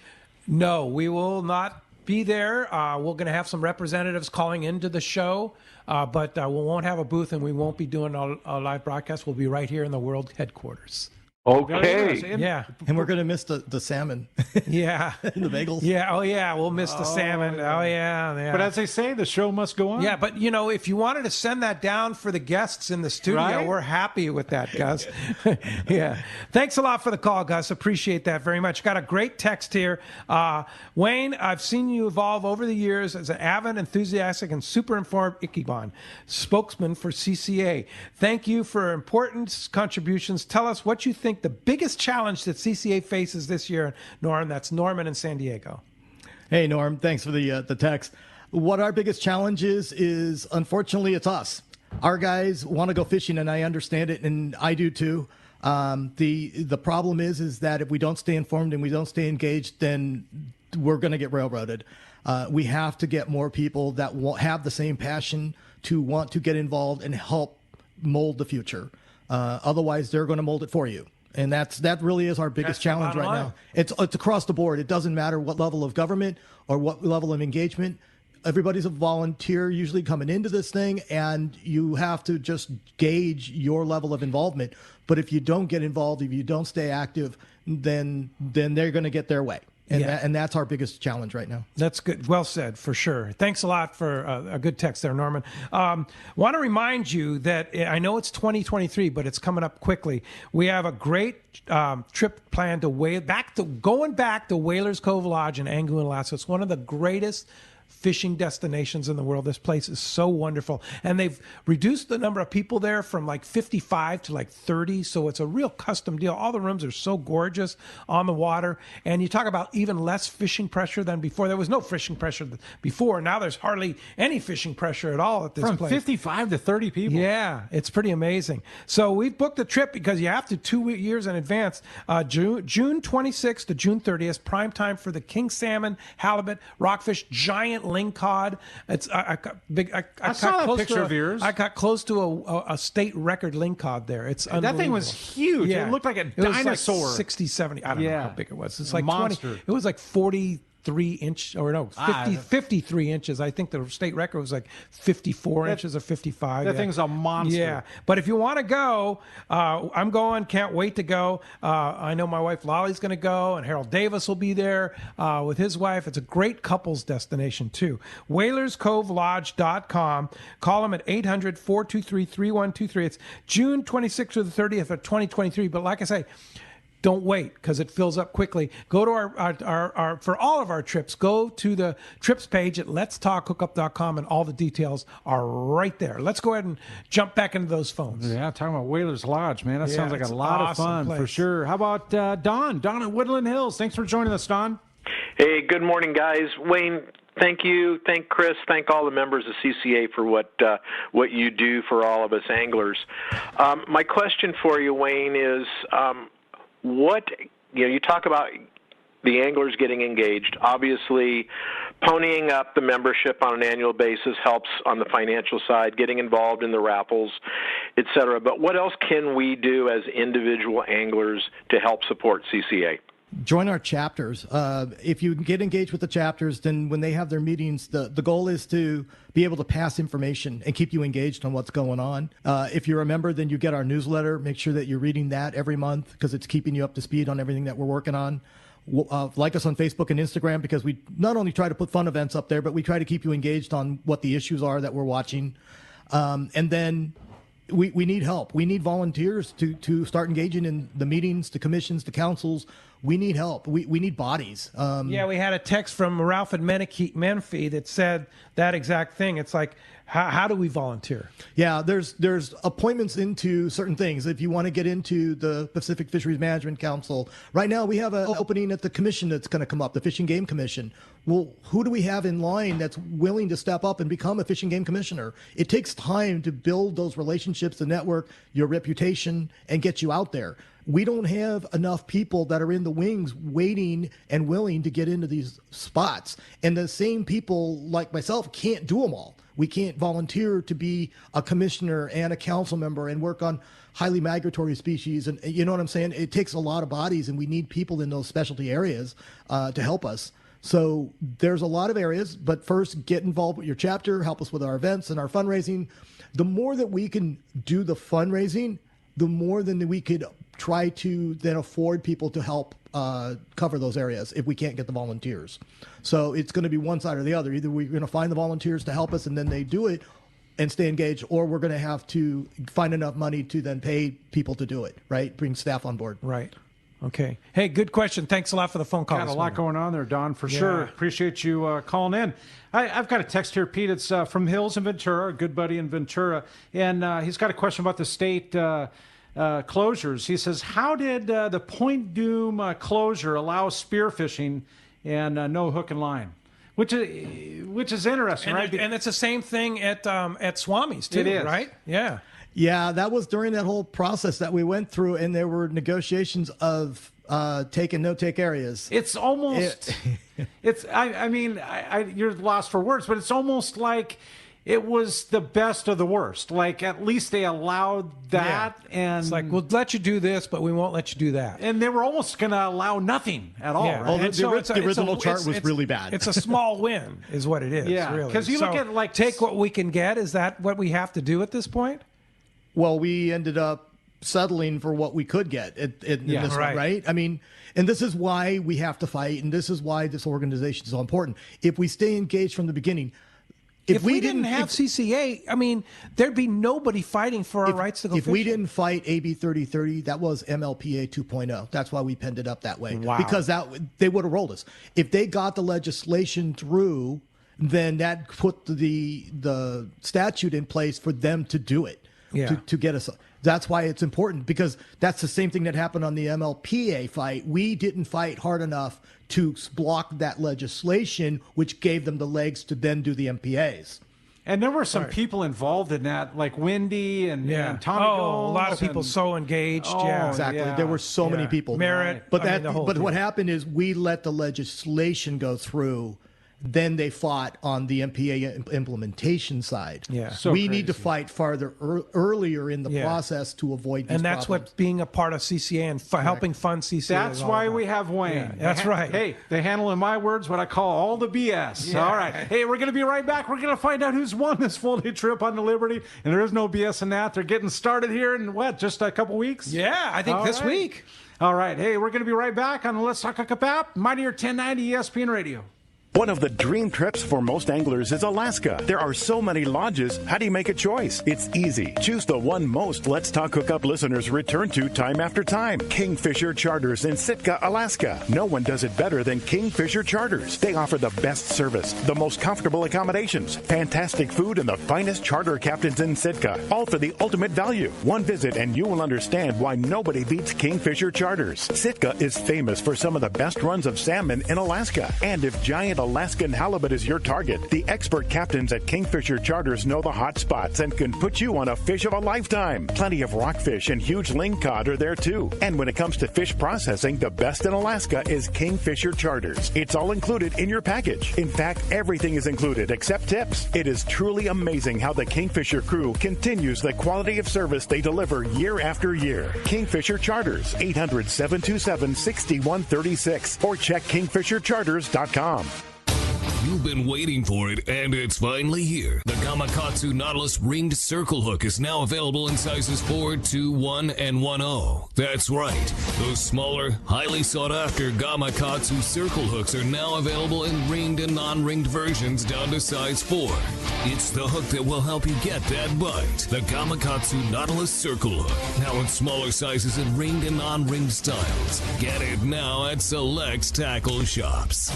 No, we will not be there. We're going to have some representatives calling into the show, but we won't have a booth, and we won't be doing a live broadcast. We'll be right here in the world headquarters. Okay. Yeah. And we're going to miss the salmon. Yeah. And the bagels. Yeah. Oh, yeah. We'll miss the salmon. Oh, yeah. But as they say, the show must go on. Yeah, but, if you wanted to send that down for the guests in the studio, Right? we're happy with that, Gus. Yeah. Thanks a lot for the call, Gus. Appreciate that very much. Got a great text here. Wayne, I've seen you evolve over the years as an avid, enthusiastic, and super informed Ichiban spokesman for CCA. Thank you for important contributions. Tell us what you think the biggest challenge that CCA faces this year, Norm. That's Norman in San Diego. Hey, Norm. Thanks for the text. What our biggest challenge is unfortunately, it's us. Our guys want to go fishing, and I understand it, and I do too. The problem is that if we don't stay informed and we don't stay engaged, then we're going to get railroaded. We have to get more people that have the same passion to want to get involved and help mold the future. Otherwise, they're going to mold it for you. And that really is our biggest challenge right now. It's across the board. It doesn't matter what level of government or what level of engagement. Everybody's a volunteer usually coming into this thing, and you have to just gauge your level of involvement. But if you don't get involved, if you don't stay active, then they're going to get their way. And that's our biggest challenge right now. That's good. Well said, for sure. Thanks a lot for a good text there, Norman. Want to remind you that I know it's 2023, but it's coming up quickly. We have a great trip planned going back to Whalers Cove Lodge in Angoon, Alaska. It's one of the greatest fishing destinations in the world. This place is so wonderful. And they've reduced the number of people there from like 55 to like 30. So it's a real custom deal. All the rooms are so gorgeous on the water. And you talk about even less fishing pressure than before. There was no fishing pressure before. Now there's hardly any fishing pressure at all at this place. From 55 to 30 people. Yeah, it's pretty amazing. So we've booked a trip because you have to 2 years in advance. June 26th to June 30th, prime time for the king salmon, halibut, rockfish, giant lingcod. It's I saw that picture of yours. I got close to a state record lingcod there. It's unbelievable. That thing was huge. Yeah. It looked like a dinosaur. It was like 60, 70. I don't know how big it was. It's like monster. 20. It was like 40 53 inches. I think the state record was like 54 inches or 55. That thing's a monster. Yeah. But if you want to go, I'm going. Can't wait to go. I know my wife Lolly's going to go, and Harold Davis will be there with his wife. It's a great couples destination, too. WhalersCoveLodge.com. Call them at 800-423-3123. It's June 26th or the 30th of 2023. But like I say, don't wait because it fills up quickly. Go to our for all of our trips, go to the trips page at letstalkhookup.com, and all the details are right there. Let's go ahead and jump back into those phones. Yeah, talking about Whalers Lodge, man. That sounds like a lot of fun for sure. How about Don? Don at Woodland Hills. Thanks for joining us, Don. Hey, good morning, guys. Wayne, thank you. Thank Chris. Thank all the members of CCA for what you do for all of us anglers. My question for you, Wayne, is you talk about the anglers getting engaged. Obviously, ponying up the membership on an annual basis helps on the financial side, getting involved in the raffles, et cetera. But what else can we do as individual anglers to help support CCA? Join our chapters. If you get engaged with the chapters, then when they have their meetings, the goal is to be able to pass information and keep you engaged on what's going on. If you're a member, then you get our newsletter. Make sure that you're reading that every month because it's keeping you up to speed on everything that we're working on. Like us on Facebook and Instagram because we not only try to put fun events up there, but we try to keep you engaged on what the issues are that we're watching. And then we need help. We need volunteers to start engaging in the meetings, the commissions, the councils. We need help. We need bodies. We had a text from Ralph and Menifee that said that exact thing. It's like, how do we volunteer? Yeah, there's appointments into certain things. If you want to get into the Pacific Fisheries Management Council, right now we have an opening at the commission that's going to come up, the Fish and Game Commission. Well, who do we have in line that's willing to step up and become a Fish and Game Commissioner? It takes time to build those relationships, the network, your reputation, and get you out there. We don't have enough people that are in the wings waiting and willing to get into these spots. And the same people like myself can't do them all. We can't volunteer to be a commissioner and a council member and work on highly migratory species. And you know what I'm saying? It takes a lot of bodies, and we need people in those specialty areas to help us. So there's a lot of areas, but first get involved with your chapter, help us with our events and our fundraising. The more that we can do the fundraising, the more than we could try to then afford people to help cover those areas if we can't get the volunteers. So it's going to be one side or the other. Either we're going to find the volunteers to help us and then they do it and stay engaged, or we're going to have to find enough money to then pay people to do it, right? Bring staff on board. Right. Okay. Hey, good question. Thanks a lot for the phone call. Got a lot going on there, Don, for sure. Appreciate you calling in. I've got a text here, Pete. It's from Hills in Ventura, a good buddy in Ventura. And he's got a question about the state closures. He says, how did the Point Dume closure allow spearfishing and no hook and line? Which is interesting, right? And it's the same thing at Swami's, too, it is. Right? Yeah. Yeah, that was during that whole process that we went through, and there were negotiations of take and no-take areas. It's almost, you're lost for words, but it's almost like it was the best of the worst. Like, at least they allowed that. Yeah. And it's like, we'll let you do this, but we won't let you do that. And they were almost going to allow nothing at all. Yeah. Right? The original chart was really bad. It's a small win is what it is. Yeah, really. Because you look at, like, take what we can get. Is that what we have to do at this point? Well, we ended up settling for what we could get in this one, right? I mean, and this is why we have to fight, and this is why this organization is so important. If we stay engaged from the beginning, if we didn't have CCA, I mean, there'd be nobody fighting for our rights to go fishing. If we didn't fight AB 3030, that was MLPA 2.0. That's why we penned it up that way. Wow. Because they would have rolled us. If they got the legislation through, then that put the statute in place for them to do it. Yeah. To get us. That's why it's important, because that's the same thing that happened on the MLPA fight. We didn't fight hard enough to block that legislation, which gave them the legs to then do the MPAs. And there were some people involved in that, like Wendy and Tommy Gomes. A lot of people so engaged. Exactly. There were so many people. Merritt. But what happened is we let the legislation go through. then they fought on the MPA implementation side. Yeah. So we need to fight farther earlier in the process to avoid these And that's problems. what being a part of CCA and helping fund CCA That's is all why about. we have Wayne. Yeah, that's right. Hey, they handle, in my words, what I call all the BS. Yeah. All right. Hey, we're going to be right back. We're going to find out who's won this full-day trip on the Liberty. And there is no BS in that. They're getting started here in, just a couple weeks? Yeah, I think All this right. week. All right. Hey, we're going to be right back on the Let's Talk Hookup app, Mightier 1090 ESPN Radio. One of the dream trips for most anglers is Alaska. There are so many lodges. How do you make a choice? It's easy. Choose the one most Let's Talk Hookup listeners return to time after time. Kingfisher Charters in Sitka, Alaska. No one does it better than Kingfisher Charters. They offer the best service, the most comfortable accommodations, fantastic food, and the finest charter captains in Sitka. All for the ultimate value. One visit and you will understand why nobody beats Kingfisher Charters. Sitka is famous for some of the best runs of salmon in Alaska. And if giant Alaskan halibut is your target, the expert captains at Kingfisher Charters know the hot spots and can put you on a fish of a lifetime. Plenty of rockfish and huge lingcod are there too. And when it comes to fish processing, the best in Alaska is Kingfisher Charters. It's all included in your package. In fact, everything is included except tips. It is truly amazing how the Kingfisher crew continues the quality of service they deliver year after year. Kingfisher Charters, 800-727-6136 or check kingfishercharters.com. You've been waiting for it, and it's finally here. The Gamakatsu Nautilus Ringed Circle Hook is now available in sizes 4, 2, 1, and 1/0. That's right. Those smaller, highly sought-after Gamakatsu circle hooks are now available in ringed and non-ringed versions down to size 4. It's the hook that will help you get that bite. The Gamakatsu Nautilus Circle Hook. Now in smaller sizes in ringed and non-ringed styles. Get it now at select tackle shops.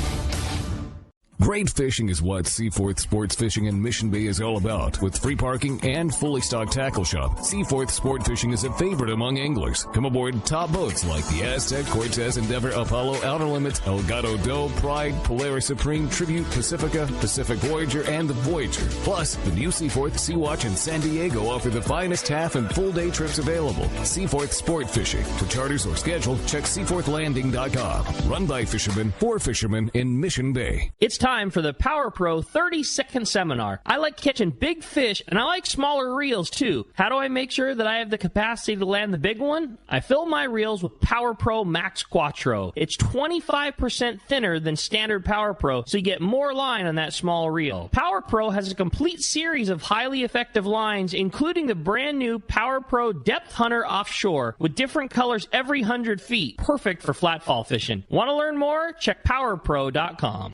Great fishing is what Seaforth Sports Fishing in Mission Bay is all about. With free parking and fully stocked tackle shop, Seaforth Sport Fishing is a favorite among anglers. Come aboard top boats like the Aztec, Cortez, Endeavor, Apollo, Outer Limits, Elgato Doe, Pride, Polaris Supreme, Tribute, Pacifica, Pacific Voyager, and the Voyager. Plus, the new Seaforth, Sea-Watch, and San Diego offer the finest half and full day trips available. Seaforth Sport Fishing. For charters or schedule, check seaforthlanding.com. Run by fishermen, for fishermen in Mission Bay. It's time for the Power Pro 30-second seminar. I like catching big fish, and I like smaller reels, too. How do I make sure that I have the capacity to land the big one? I fill my reels with Power Pro Max Quattro. It's 25% thinner than standard Power Pro, so you get more line on that small reel. Power Pro has a complete series of highly effective lines, including the brand new Power Pro Depth Hunter Offshore, with different colors every 100 feet. Perfect for flatfall fishing. Want to learn more? Check powerpro.com.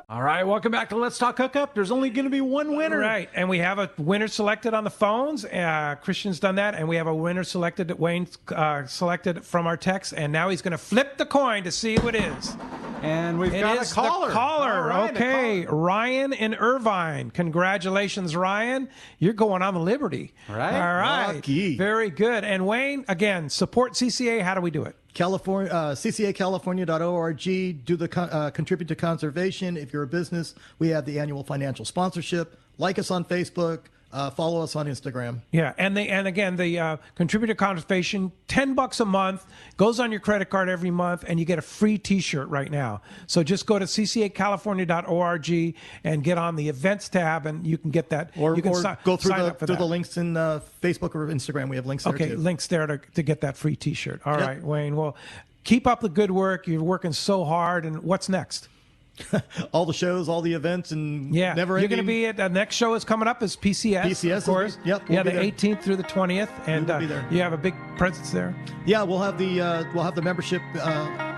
All right, welcome back to Let's Talk Hookup. There's only going to be one winner. Right, and we have a winner selected on the phones. Christian's done that, and we have a winner selected that Wayne selected from our text, and now he's going to flip the coin to see who it is. And we've got a caller. The caller. Right, okay, Ryan in Irvine. Congratulations, Ryan. You're going on the Liberty. Right. All right. Lucky. Very good. And Wayne, again, support CCA. How do we do it? California, CCACalifornia.org. Do the contribute to conservation. If you're a business, we have the annual financial sponsorship. Like us on Facebook. Follow us on Instagram. Yeah, and again, the contributor conservation, $10 a month, goes on your credit card every month, and you get a free T-shirt right now. So just go to ccacalifornia.org and get on the events tab, and you can get that. Or you can go through sign up for the that. links in Facebook or Instagram. We have links there, Okay, too. links there to get that free T-shirt. All Yep. right, Wayne. Well, keep up the good work. You're working so hard. And what's next? All the shows, all the events, and Yeah, never you're ending. going to be at the next show is coming up is PCS. PCS, of course. Yep, we'll yeah, be the there. 18th through the 20th, and will be there. you have a big presence there. Yeah, we'll have the membership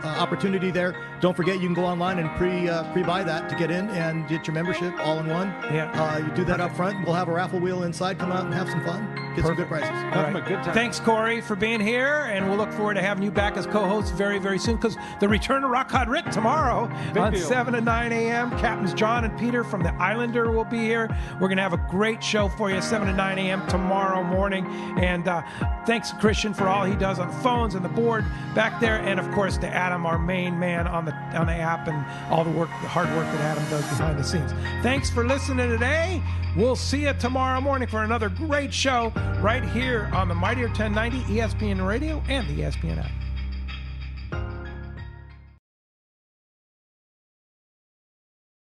opportunity there. Don't forget, you can go online and pre-buy that to get in and get your membership all in one. Yeah. You do that up front. We'll have a raffle wheel inside. Come out and have some fun. Get some good prizes. All right. Thanks, Corey, for being here, and we'll look forward to having you back as co-host very, very soon, because the return of Rock Hot Rick tomorrow on deal. 7 to 9 a.m. Captains John and Peter from the Islander will be here. We're going to have a great show for you 7 to 9 a.m. tomorrow morning. And thanks, Christian, for all he does on the phones and the board back there, and of course to Adam, our main man on the app, and all the hard work that Adam does behind the scenes. Thanks for listening today. We'll see you tomorrow morning for another great show right here on the Mightier 1090 ESPN Radio and the ESPN app.